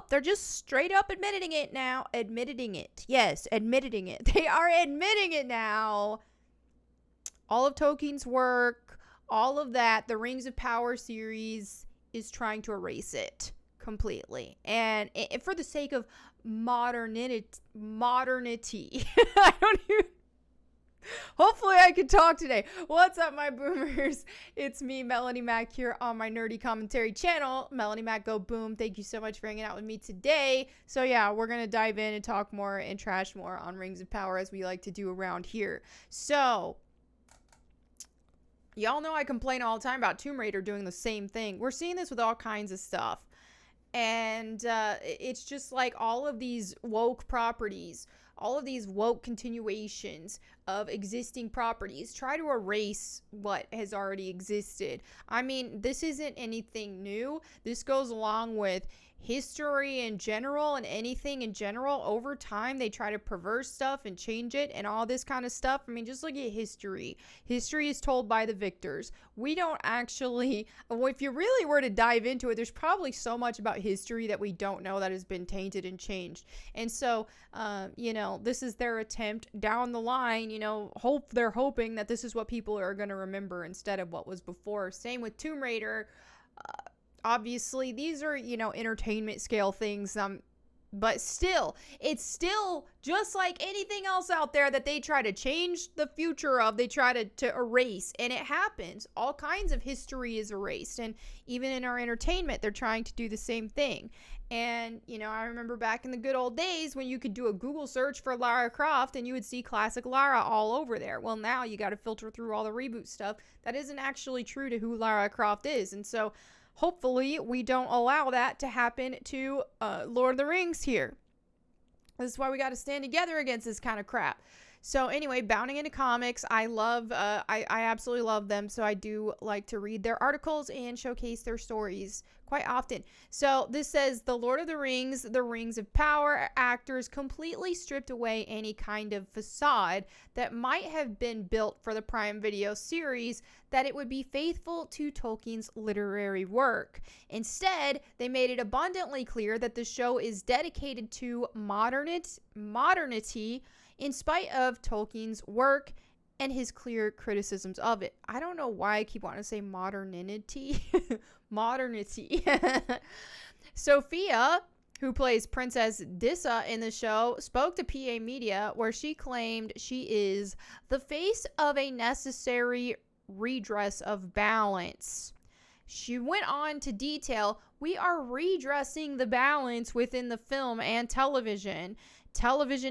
Nope, they're just straight up admitting it now. Admitting it. Yes, admitting it. They are admitting it now. All of Tolkien's work, all of that, the Rings of Power series is trying to erase it completely. And for the sake of modernity. I don't even. Hopefully I can talk today. What's up, my boomers? It's me, Melanie Mac, here on my nerdy commentary channel, Melanie Mac Go Boom. Thank you so much for hanging out with me today. So yeah, we're going to dive in and talk more and trash more on Rings of Power, as we like to do around here. So y'all know I complain all the time about Tomb Raider doing the same thing. We're seeing this with all kinds of stuff. And it's just like all of these woke properties, all of these woke continuations of existing properties try to erase what has already existed. I mean, this isn't anything new. This goes along with history in general and anything in general. Over time, they try to perverse stuff and change it and all this kind of stuff. I mean, just look at history. History is told by the victors. We don't actually, if you really were to dive into it, there's probably so much about history that we don't know that has been tainted and changed. And so, this is their attempt down the line, they're hoping that this is what people are going to remember instead of what was before. Same with Tomb Raider. Obviously, these are, entertainment scale things. But still, it's still just like anything else out there that they try to change the future of, they try to erase, and it happens. All kinds of history is erased, and even in our entertainment, they're trying to do the same thing. And, I remember back in the good old days when you could do a Google search for Lara Croft and you would see classic Lara all over there. Well, now you got to filter through all the reboot stuff that isn't actually true to who Lara Croft is. And so hopefully we don't allow that to happen to Lord of the Rings here. This is why we got to stand together against this kind of crap. So anyway, bounding into comics, I absolutely love them. So I do like to read their articles and showcase their stories quite often. So this says the Lord of the Rings of Power actors completely stripped away any kind of facade that might have been built for the Prime Video series, that it would be faithful to Tolkien's literary work. Instead, they made it abundantly clear that the show is dedicated to modernity in spite of Tolkien's work and his clear criticisms of it. I don't know why I keep wanting to say modernity. Modernity. Sophia, who plays Princess Dissa in the show, spoke to PA Media, where she claimed she is the face of a necessary redress of balance. She went on to detail, we are redressing the balance within the film and television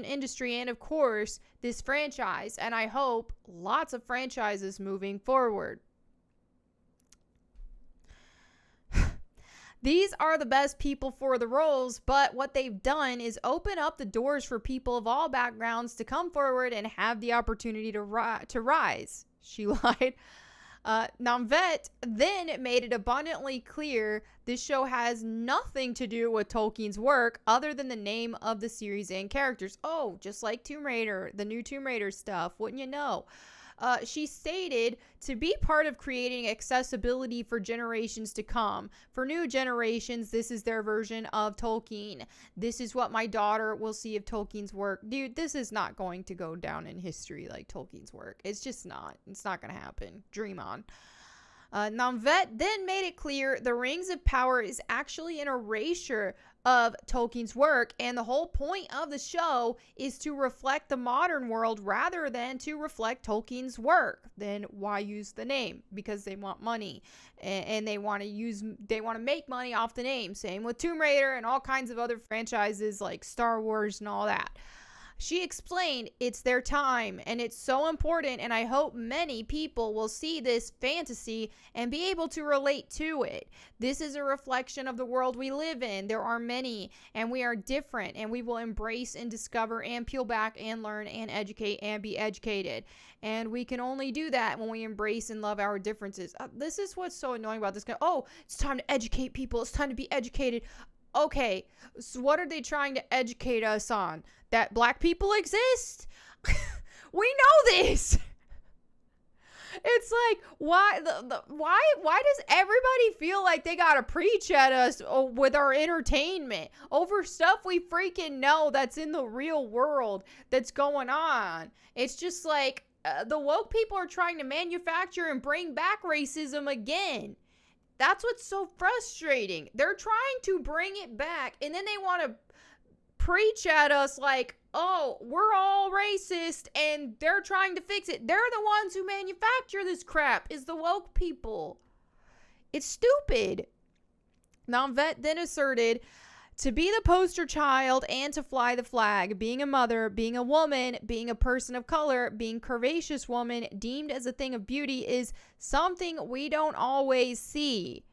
industry, and of course this franchise, and I hope lots of franchises moving forward. These are the best people for the roles, but what they've done is open up the doors for people of all backgrounds to come forward and have the opportunity to rise. She lied. Namvet then made it abundantly clear this show has nothing to do with Tolkien's work other than the name of the series and characters. Oh, just like Tomb Raider, the new Tomb Raider stuff, wouldn't you know? She stated to be part of creating accessibility for generations to come. For new generations, this is their version of Tolkien. This is what my daughter will see of Tolkien's work. Dude, this is not going to go down in history like Tolkien's work. It's just not. It's not going to happen. Dream on. Namvet then made it clear the Rings of Power is actually an erasure of Tolkien's work, and the whole point of the show is to reflect the modern world rather than to reflect Tolkien's work. Then why use the name? Because they want money, and they want to make money off the name. Same with Tomb Raider and all kinds of other franchises like Star Wars and all that. She explained it's their time and it's so important, and I hope many people will see this fantasy and be able to relate to it. This is a reflection of the world we live in. There are many, and we are different, and we will embrace and discover and peel back and learn and educate and be educated. And we can only do that when we embrace and love our differences. This is what's so annoying about this guy. Oh, it's time to educate people. It's time to be educated. Okay, so what are they trying to educate us on? That black people exist? We know this. It's like, why does everybody feel like they gotta preach at us with our entertainment over stuff we freaking know that's in the real world that's going on? It's just like the woke people are trying to manufacture and bring back racism again. That's what's so frustrating. They're trying to bring it back, and then they want to preach at us like, oh, we're all racist and they're trying to fix it. They're the ones who manufacture this crap, is the woke people. It's stupid. Nanvette then asserted, to be the poster child and to fly the flag, being a mother, being a woman, being a person of color, being curvaceous woman, deemed as a thing of beauty is something we don't always see.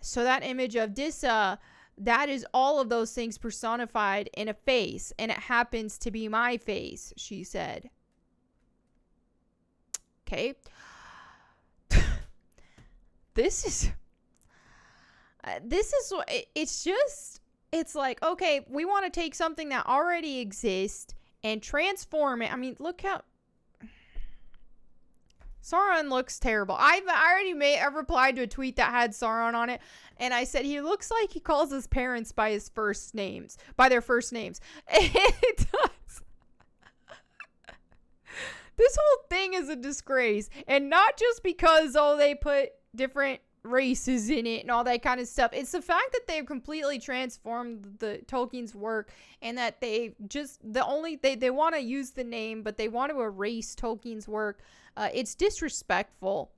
So that image of Dissa, that is all of those things personified in a face, and it happens to be my face, she said. Okay. This is what it's like, okay, we want to take something that already exists and transform it. I mean, look how Sauron looks terrible. I replied to a tweet that had Sauron on it, and I said he looks like he calls his parents by their first names. It does. This whole thing is a disgrace, and not just because they put different races in it and all that kind of stuff. It's the fact that they've completely transformed the Tolkien's work, and that they want to use the name, but they want to erase Tolkien's work. It's disrespectful.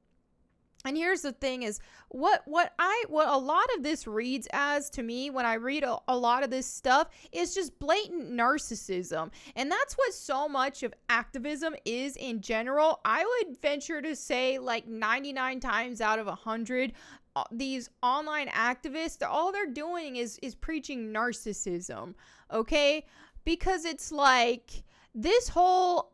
And here's the thing is, what a lot of this reads as to me when I read a lot of this stuff is just blatant narcissism. And that's what so much of activism is in general. I would venture to say like 99 times out of 100, these online activists, all they're doing is preaching narcissism, okay? Because it's like this whole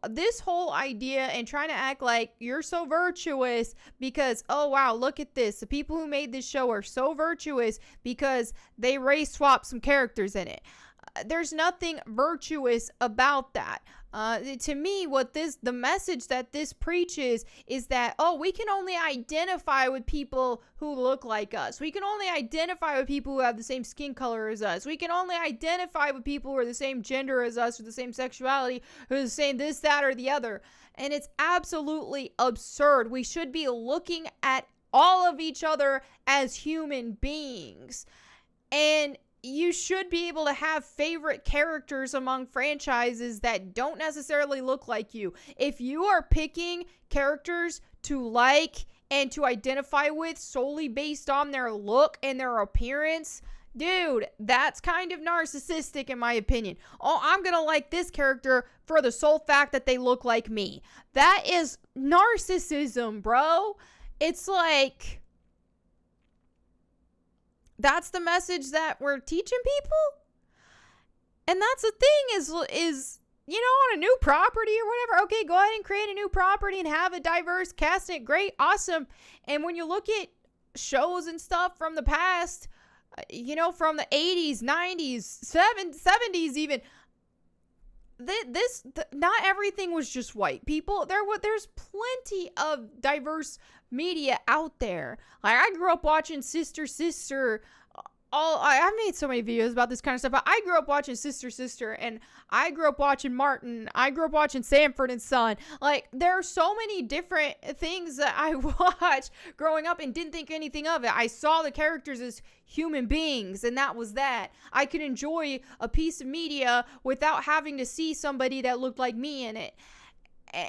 idea and trying to act like you're so virtuous because, oh wow, look at this, the people who made this show are so virtuous because they race swapped some characters in it. There's nothing virtuous about that. To me, the message that this preaches is that, oh, we can only identify with people who look like us. We can only identify with people who have the same skin color as us. We can only identify with people who are the same gender as us, or the same sexuality, who are the same this, that, or the other. And it's absolutely absurd. We should be looking at all of each other as human beings. And you should be able to have favorite characters among franchises that don't necessarily look like you. If you are picking characters to like and to identify with solely based on their look and their appearance, dude, that's kind of narcissistic in my opinion. Oh, I'm gonna like this character for the sole fact that they look like me. That is narcissism, bro. It's like, that's the message that we're teaching people. And that's the thing is, on a new property or whatever, okay, go ahead and create a new property and have a diverse cast in it. Great, awesome. And when you look at shows and stuff from the past, from the 80s, 90s, 70s even, not everything was just white people. There's plenty of diverse media out there. Like, I grew up watching Sister Sister. I've made so many videos about this kind of stuff, but I grew up watching Sister Sister, and I grew up watching Martin. I grew up watching Sanford and Son. Like, there are so many different things that I watched growing up and didn't think anything of it. I saw the characters as human beings, and that was that. I could enjoy a piece of media without having to see somebody that looked like me in it.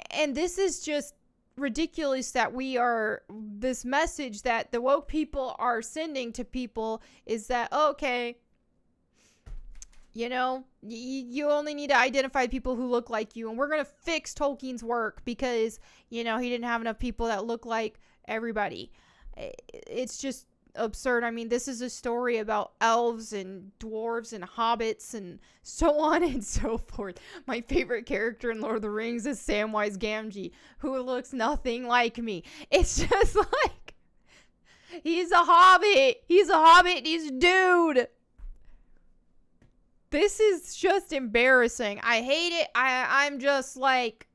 And this is just ridiculous that this message that the woke people are sending to people is that, okay, you only need to identify people who look like you, and we're gonna fix Tolkien's work because he didn't have enough people that look like everybody. It's just absurd. I mean, this is a story about elves and dwarves and hobbits and so on and so forth. My favorite character in Lord of the Rings is Samwise Gamgee, who looks nothing like me. It's just like, he's a hobbit. He's a dude. This is just embarrassing. I hate it. I'm just like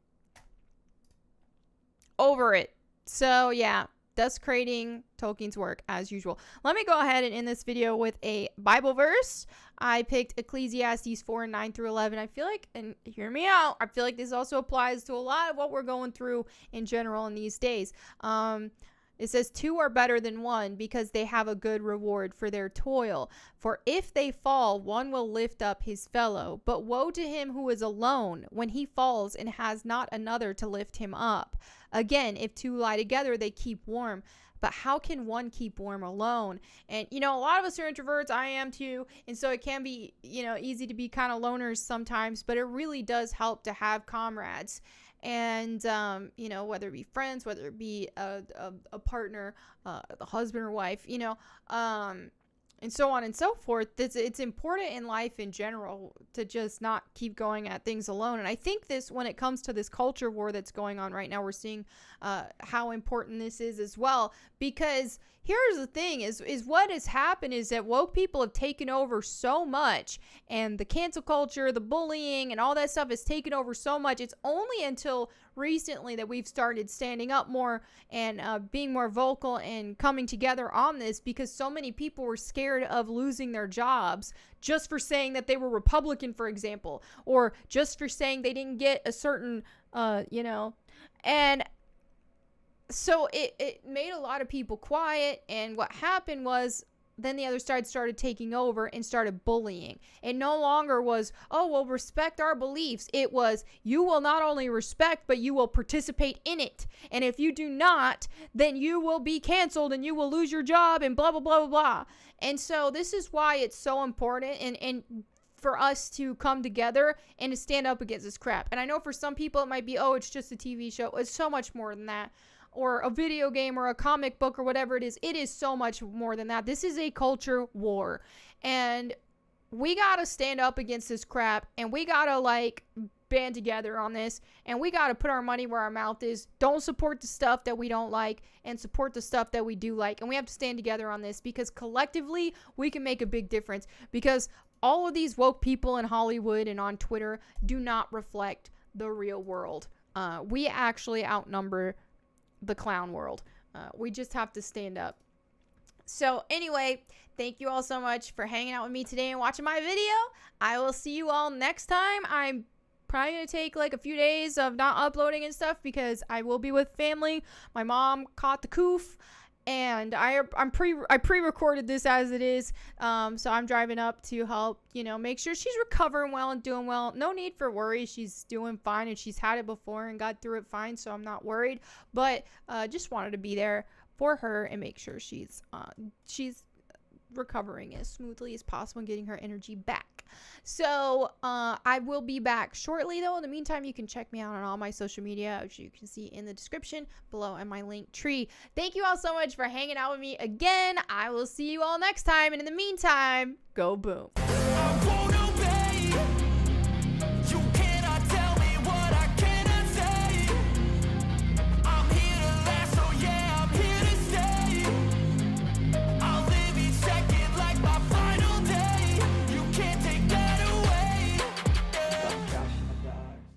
over it. So yeah, desecrating Tolkien's work as usual. Let me go ahead and end this video with a Bible verse. I picked Ecclesiastes 4:9-11. I feel like, and hear me out, I feel like this also applies to a lot of what we're going through in general in these days. It says, two are better than one because they have a good reward for their toil. For if they fall, one will lift up his fellow. But woe to him who is alone when he falls and has not another to lift him up. Again, if two lie together, they keep warm. But how can one keep warm alone? And, a lot of us are introverts. I am too. And so it can be, easy to be kind of loners sometimes. But it really does help to have comrades. And, whether it be friends, whether it be a partner, the husband or wife, and so on and so forth. It's important in life in general to just not keep going at things alone. And I think this, when it comes to this culture war that's going on right now, we're seeing how important this is as well. Because here's the thing is what has happened is that woke people have taken over so much, and the cancel culture, the bullying, and all that stuff has taken over so much. It's only until recently that we've started standing up more and being more vocal and coming together on this, because so many people were scared of losing their jobs just for saying that they were Republican, for example, or just for saying they didn't get a certain, and so it made a lot of people quiet. And what happened was then the other side started taking over and started bullying. It no longer was, oh, well, respect our beliefs. It was, you will not only respect, but you will participate in it. And if you do not, then you will be canceled and you will lose your job and blah, blah, blah, blah, blah. And so this is why it's so important and for us to come together and to stand up against this crap. And I know for some people it might be, oh, it's just a TV show. It's so much more than that. Or a video game or a comic book or whatever it is. It is so much more than that. This is a culture war. And we got to stand up against this crap. And we got to band together on this. And we got to put our money where our mouth is. Don't support the stuff that we don't like. And support the stuff that we do like. And we have to stand together on this. Because collectively, we can make a big difference. Because all of these woke people in Hollywood and on Twitter do not reflect the real world. We actually outnumber the clown world. We just have to stand up. So anyway, thank you all so much for hanging out with me today and watching my video. I will see you all next time. I'm probably gonna take a few days of not uploading and stuff because I will be with family. My mom caught the coof, and I pre-recorded this as it is, so I'm driving up to help, make sure she's recovering well and doing well. No need for worry. She's doing fine, and she's had it before and got through it fine, so I'm not worried. But just wanted to be there for her and make sure she's recovering as smoothly as possible and getting her energy back. So I will be back shortly, though. In the meantime, you can check me out on all my social media, which you can see in the description below and my link tree. Thank you all so much for hanging out with me again. I will see you all next time, and in the meantime, go boom.